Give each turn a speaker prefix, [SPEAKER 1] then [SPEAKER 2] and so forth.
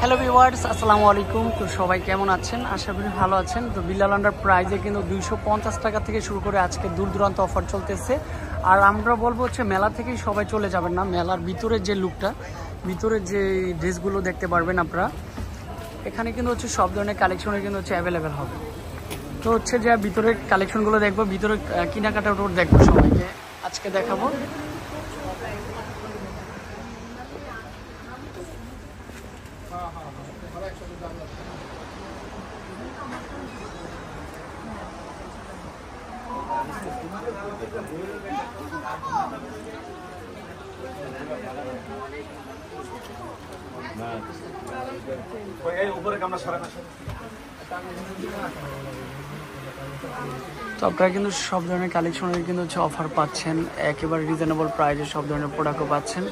[SPEAKER 1] Hello viewers, আসসালামু আলাইকুম। তো সবাই কেমন আছেন? আশা করি ভালো আছেন। তো বিলাল আন্ডার প্রাইজে কিন্তু 250 টাকা থেকে শুরু করে আজকে দূর দূরান্ত অফার চলতেছে। আর আমরা বলবো হচ্ছে মেলা থেকেই সবাই চলে যাবেন না, মেলার ভিতরের যে লুকটা, ভিতরের যে ড্রেসগুলো দেখতে পারবেন আপনারা। এখানে কিন্তু হচ্ছে সব ধরনের কালেকশনের কিন্তু হচ্ছে অ্যাভেলেবেল হবে। তো হচ্ছে যে ভিতরের কালেকশনগুলো দেখবো, ভিতরে কেনাকাটার রোড দেখবো, সবাইকে আজকে দেখাবো। তো আপনারা কিন্তু সব ধরনের কালেকশনের কিন্তু হচ্ছে অফার পাচ্ছেন, একেবারে রিজনেবল প্রাইসে সব ধরনের প্রোডাক্টও পাচ্ছেন।